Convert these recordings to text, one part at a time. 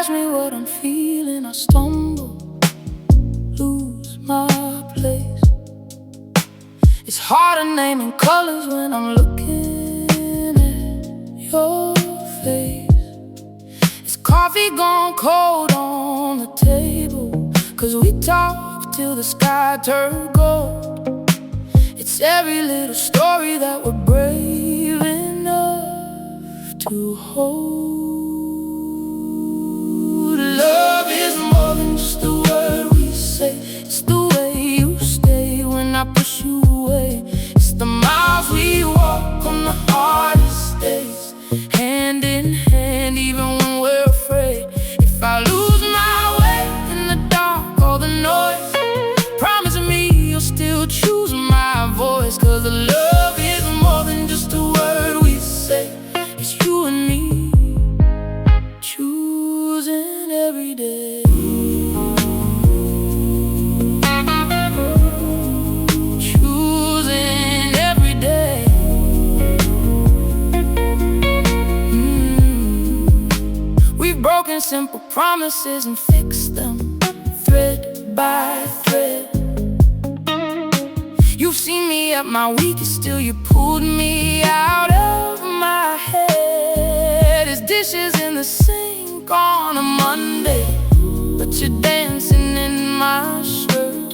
ask me what I'm feeling, I stumble, lose my place. It's hard to name in colors when I'm looking at your face. Is coffee gone cold on the table? 'Cause we talked till the sky turned gold. It's every little story that we're brave enough to hold. Love is more than just the word we say. It's the way you stay when I push you away. It's the miles we walk on the hardest days, hand in hand even when we're afraid. If I lose my way in the dark or the noise, promise me you'll still choose my voice. 'Cause the love is more than just a word we say. It's you and me, choosing every day. Choosing every day. We've broken simple promises and fixed them thread by thread. You've seen me at my weakest, still you pulled me out of my head. There's dishes in the sink on a Monday, but you're dancing in my shirt.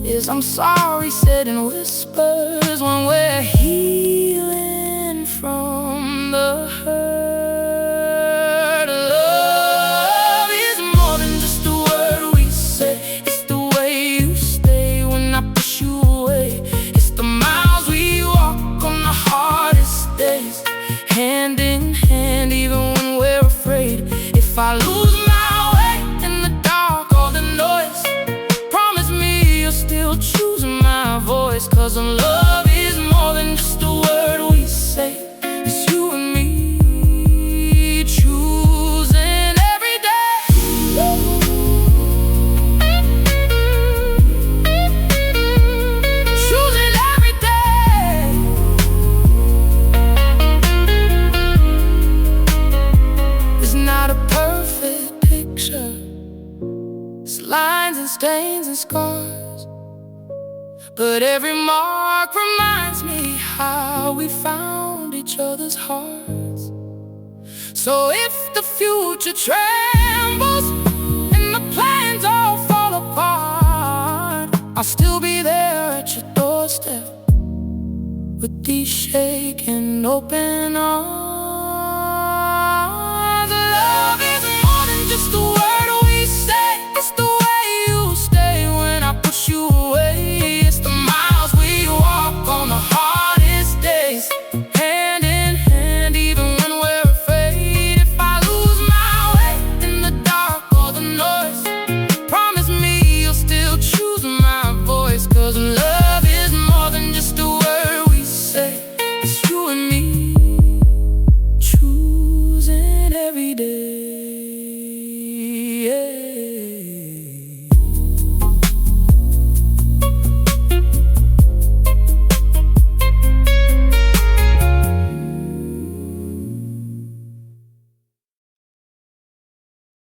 Is I'm sorry said in whispers when we're healing from the hurt. Love is more than just a word we say. It's the way you stay when I push you away. It's the miles we walk on the hardest days, hand in hand even when we're afraid. If I lose my way in the dark or the noise, promise me you'll still choose my voice. 'Cause love is more than just a word we say. It's you and me, choosing every day. Choosing every day. It's not a perfect picture. It's lines and stains and scars, but every mark reminds me how we found each other's hearts. So if the future trembles and the plans all fall apart, I'll still be there at your doorstep with these shaking open arms. Love is more than just a